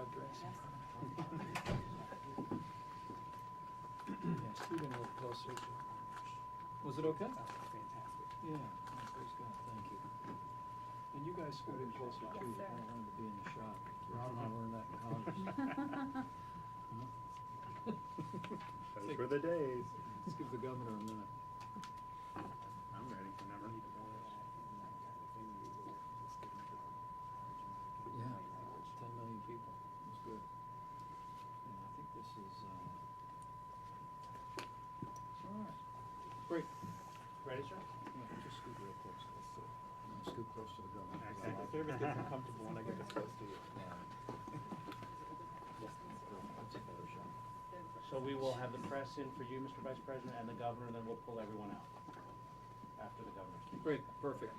address. Yeah, scoot in a little closer. Was it okay? Fantastic. Yeah, praise God, thank you. And you guys scoot in closer too, you don't want to be in the shot. Ron and I learned that in Congress. Those were the days. Let's give the governor a minute. I'm ready whenever. Yeah, 10 million people, that's good. And I think this is, all right, great. Ready, sir? Yeah, just scoot real close. Scoot close to the governor. Okay. I always get uncomfortable when I get this close to you. That's a better shot. So we will have the press in for you, Mr. Vice President, and the governor, and then we'll pull everyone out after the governor speaks. Great, perfect.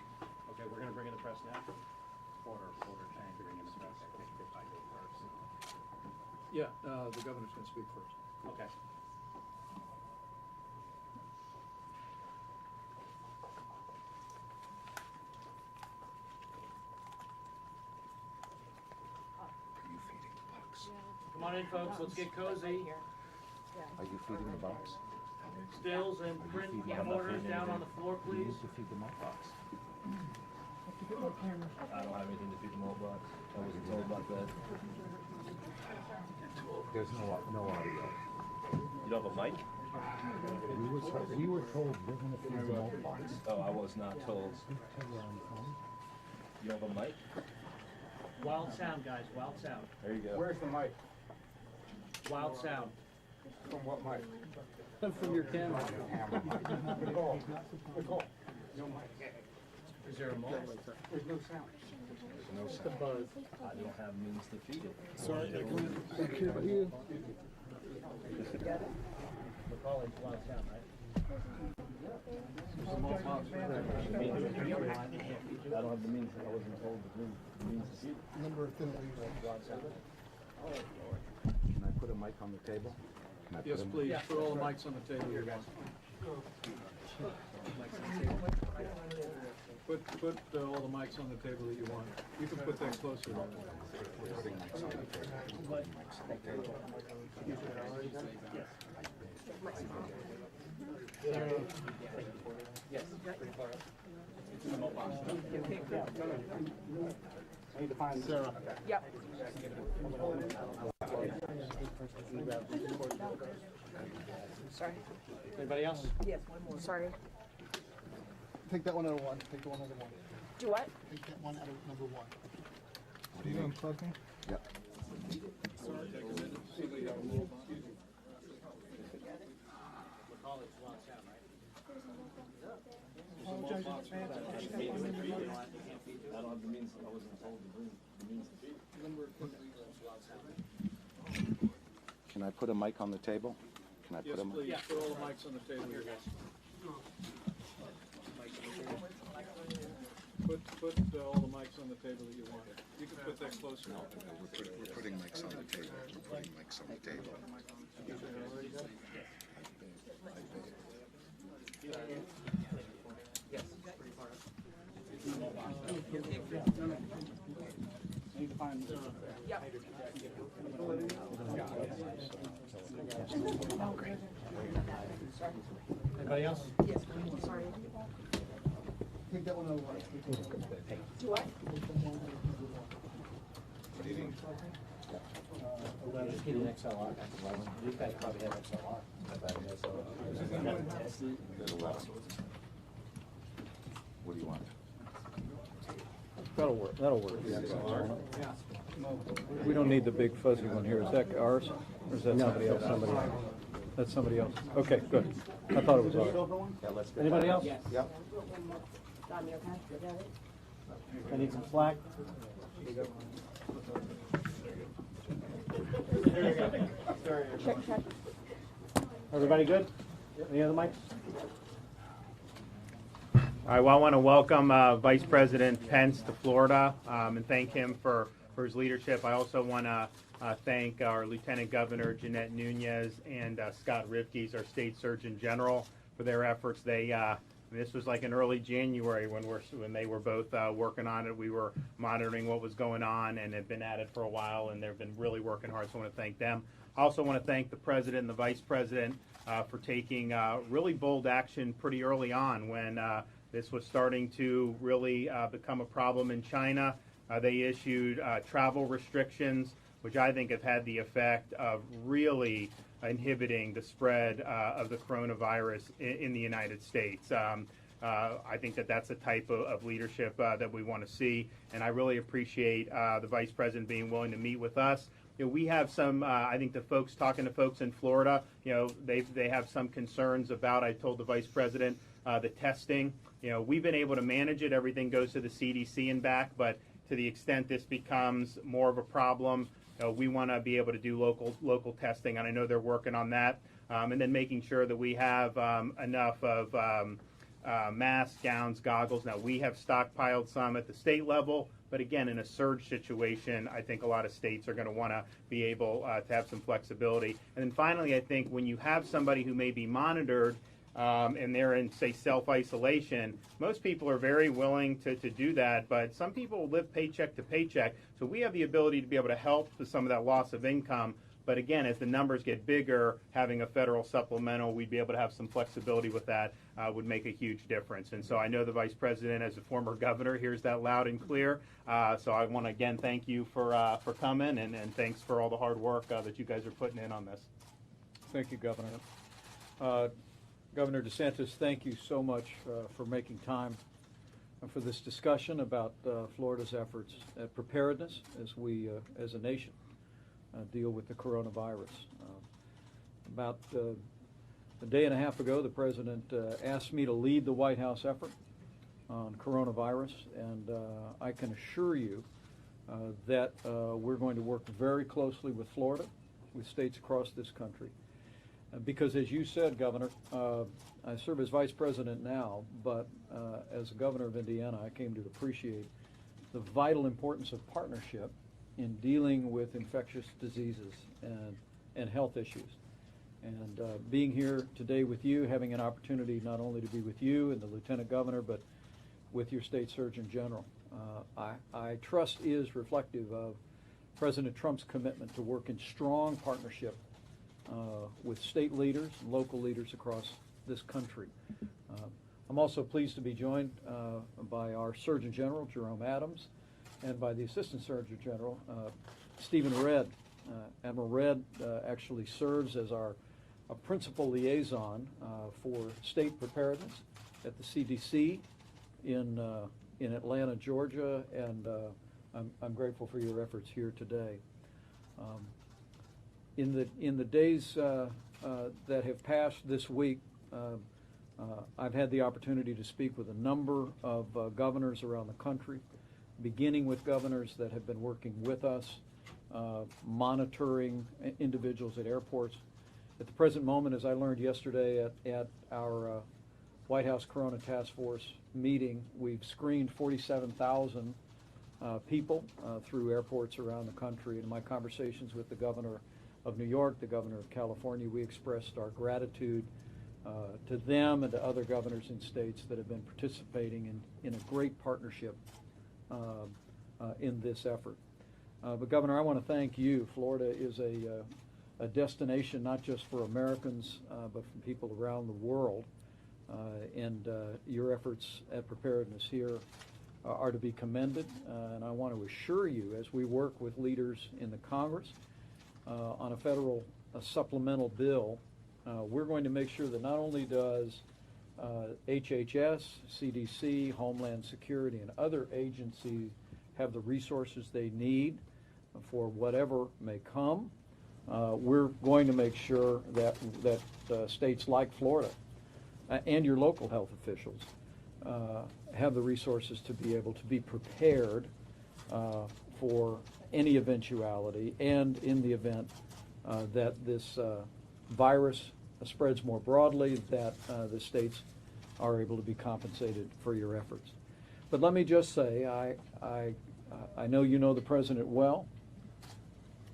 Okay, we're gonna bring in the press now. Order change. Bring in the press. If I go first. Yeah, the governor's gonna speak first. Okay. Come on in, folks, let's get cozy. Are you feeding the bugs? Stills and print orders down on the floor, You please. need to feed them all bugs. I don't have anything to feed them all bugs. I wasn't told about that. There's no audio. You don't have a mic? We were told they're gonna feed them all bugs. Oh, I was not told. You have a mic? Wild sound, guys, wild sound. There you go. Where's the mic? Wild sound. From what mic? From your camera. Nicole. Nicole. No mic. Is there a mic? There's no sound. No sound. I don't have means to feed it. Sorry, We'll call it wild sound, right? I don't have the means. I wasn't told the means to feed it. Number of things. Can I put a mic on the table? Can I put Yes, a- please, put all the mics on the table you want. Put all the mics on the table that you want. You can put that closer. Putting mics on the table. Putting mics on the table. I need to find Sarah. Yep. Sorry. Anybody else? Yes, one more. Sorry. Take that one out of one. Take the one out of one. Do what? Take that one out of number one. What do you need? Unplug me? Yep. We'll call it wild sound, right? I don't have the means. I wasn't told the means to feed it. Can I put a mic on the table? Can I Yes, put a mic? please, put all the mics on the table you want. Put all the mics on the table that you want. You can put that closer. We're putting mics on the table. We're putting mics on the table. I need to find Yep. Oh, great. Anybody else? Yes, one more. Sorry. Take that one out of one. Do what? What do you need? Just get an XLR. You guys probably have XLR. There's 11. What do you want? That'll work, that'll work. We don't need the big fuzzy one here. Is that ours? Or is that somebody else? That's somebody else. Okay, good. I thought it was ours. Yeah, let's go. Anybody else? Yep. Got me okay? I need some slack. Check, check. Everybody good? Any other mics? All right, well, I want to welcome Vice President Pence to Florida and thank him for his leadership. I also want to thank our Lieutenant Governor Jeanette Nunez and Scott Ripkes, our State Surgeon General, for their efforts. They And this was like in early January when they were both working on it. We were monitoring what was going on and have been at it for a while, and they've been really working hard, so I want to thank them. I also want to thank the President and the Vice President for taking really bold action pretty early on when this was starting to really become a problem in China. They issued travel restrictions, which I think have had the effect of really inhibiting the spread of the coronavirus in the United States. I think that that's the type of leadership that we want to see, and I really appreciate the Vice President being willing to meet with us. We have some, I think the folks, talking to folks in Florida, they have some concerns about, I told the Vice President, the testing. We've been able to manage it. Everything goes to the CDC and back, but to the extent this becomes more of a problem, we want to be able to do local testing, and I know they're working on that. And then making sure that we have enough of masks, gowns, goggles. Now, we have stockpiled some at the state level, but again, in a surge situation, I think a lot of states are going to want to be able to have some flexibility. And then finally, I think when you have somebody who may be monitored and they're in, say, self-isolation, most people are very willing to do that, but some people live paycheck to paycheck. So we have the ability to be able to help with some of that loss of income. But again, as the numbers get bigger, having a federal supplemental, we'd be able to have some flexibility with that, would make a huge difference. And so I know the Vice President, as a former governor, hears that loud and clear. So I want to again thank you for coming, and thanks for all the hard work that you guys are putting in on this. Thank you, Governor. Governor DeSantis, thank you so much for making time for this discussion about Florida's efforts at preparedness as we, as a nation, deal with the coronavirus. About a day and a half ago, the President asked me to lead the White House effort on coronavirus, and I can assure you that we're going to work very closely with Florida, with states across this country. Because as you said, Governor, I serve as Vice President now, but as a Governor of Indiana, I came to appreciate the vital importance of partnership in dealing with infectious diseases and health issues. And being here today with you, having an opportunity not only to be with you and the Lieutenant Governor, but with your State Surgeon General, I trust is reflective of President Trump's commitment to work in strong partnership with state leaders and local leaders across this country. I'm also pleased to be joined by our Surgeon General, Jerome Adams, and by the Assistant Surgeon General, Stephen Redd. Admiral Redd actually serves as our principal liaison for state preparedness at the CDC in Atlanta, Georgia, and I'm grateful for your efforts here today. In the days that have passed this week, I've had the opportunity to speak with a number of governors around the country, beginning with governors that have been working with us, monitoring individuals at airports. At the present moment, as I learned yesterday at our White House Corona Task Force meeting, we've screened 47,000 people through airports around the country. In my conversations with the Governor of New York, the Governor of California, we expressed our gratitude to them and to other governors in states that have been participating in a great partnership in this effort. But Governor, I want to thank you. Florida is a destination not just for Americans, but for people around the world. And your efforts at preparedness here are to be commended. And I want to assure you, as we work with leaders in the Congress on a federal supplemental bill, we're going to make sure that not only does HHS, CDC, Homeland Security, and other agencies have the resources they need for whatever may come, we're going to make sure that states like Florida and your local health officials have the resources to be able to be prepared for any eventuality, and in the event that this virus spreads more broadly, that the states are able to be compensated for your efforts. But let me just say, I know you know the President well,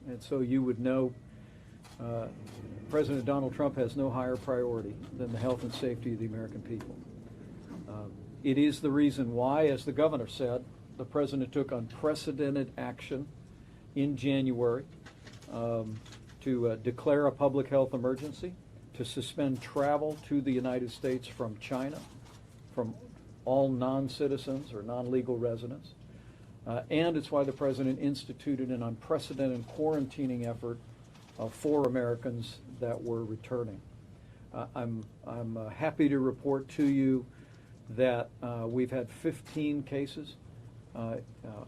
and so you would know President Donald Trump has no higher priority than the health and safety of the American people. It is the reason why, as the governor said, the president took unprecedented action in January to declare a public health emergency, to suspend travel to the United States from China, from all non-citizens or non-legal residents. And it's why the president instituted an unprecedented quarantining effort for Americans that were returning. I'm happy to report to you that we've had 15 cases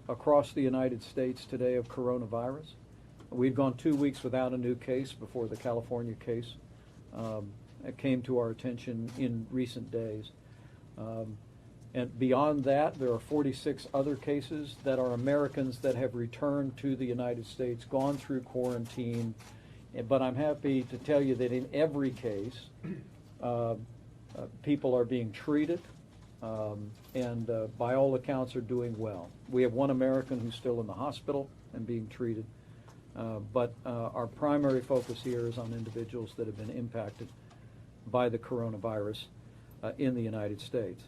across the United States today of coronavirus. We've gone 2 weeks without a new case before the California case came to our attention in recent days. And beyond that, there are 46 other cases that are Americans that have returned to the United States, gone through quarantine. But I'm happy to tell you that in every case, people are being treated and by all accounts are doing well. We have one American who's still in the hospital and being treated. But our primary focus here is on individuals that have been impacted by the coronavirus in the United States.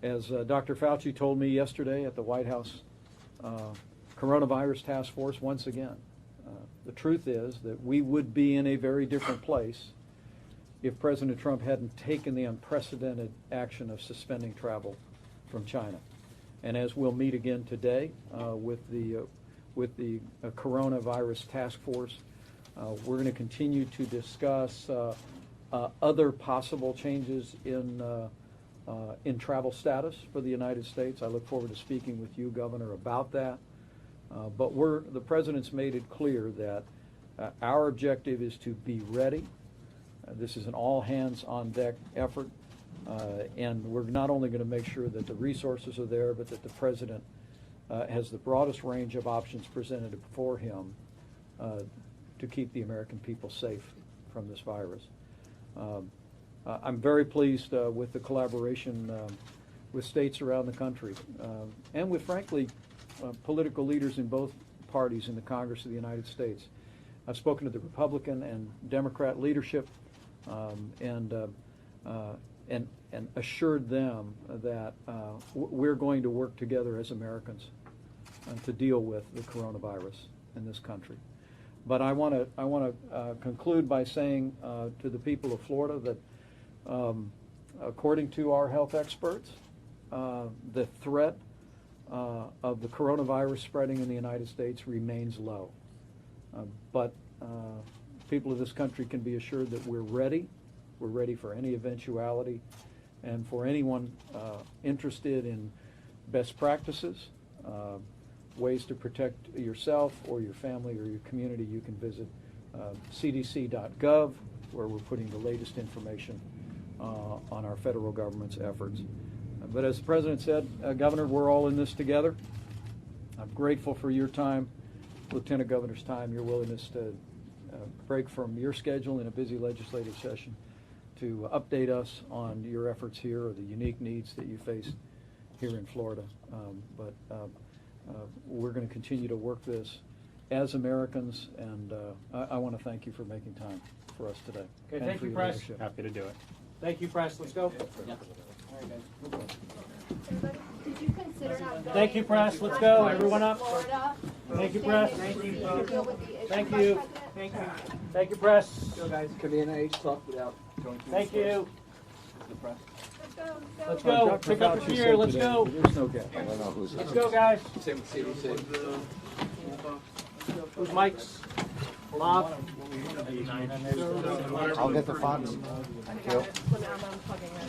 As Dr. Fauci told me yesterday at the White House Coronavirus Task Force, once again, the truth is that we would be in a very different place if President Trump hadn't taken the unprecedented action of suspending travel from China. And as we'll meet again today with the Coronavirus Task Force, we're going to continue to discuss other possible changes in travel status for the United States. I look forward to speaking with you, Governor, about that. But the President's made it clear that our objective is to be ready. This is an all-hands-on-deck effort, and we're not only going to make sure that the resources are there, but that the President has the broadest range of options presented before him to keep the American people safe from this virus. I'm very pleased with the collaboration with states around the country and with, frankly, political leaders in both parties in the Congress of the United States. I've spoken to the Republican and Democrat leadership and assured them that we're going to work together as Americans to deal with the coronavirus in this country. But I want to conclude by saying to the people of Florida that according to our health experts, the threat of the coronavirus spreading in the United States remains low. But people of this country can be assured that we're ready. We're ready for any eventuality. And for anyone interested in best practices, ways to protect yourself or your family or your community, you can visit cdc.gov, where we're putting the latest information on our federal government's efforts. But as the President said, Governor, we're all in this together. I'm grateful for your time, Lieutenant Governor's time, your willingness to break from your schedule in a busy legislative session to update us on your efforts here or the unique needs that you face here in Florida. But we're going to continue to work this as Americans, and I want to thank you for making time for us today. Okay, and thank for you, your Press. leadership. Happy to do it. Thank you, Press. Let's go. Everybody, did you consider not going? Thank you, Press. Let's go. to Everyone up. Florida? Thank you, Staying Press. in Thank you, DC to folks. deal with the issue, Thank Vice you. President? Thank you. Thank you, Press. Go guys, come in age talk without going through Thank you. the press. Let's go, Let's go. Dr. Pick up Fauci the gear. said Let's today go. There's no gap. Let's go, guys. Same with CDC. Who's Mike's? Bob? I'll get the funds. Thank you. So now I'm unplugging it.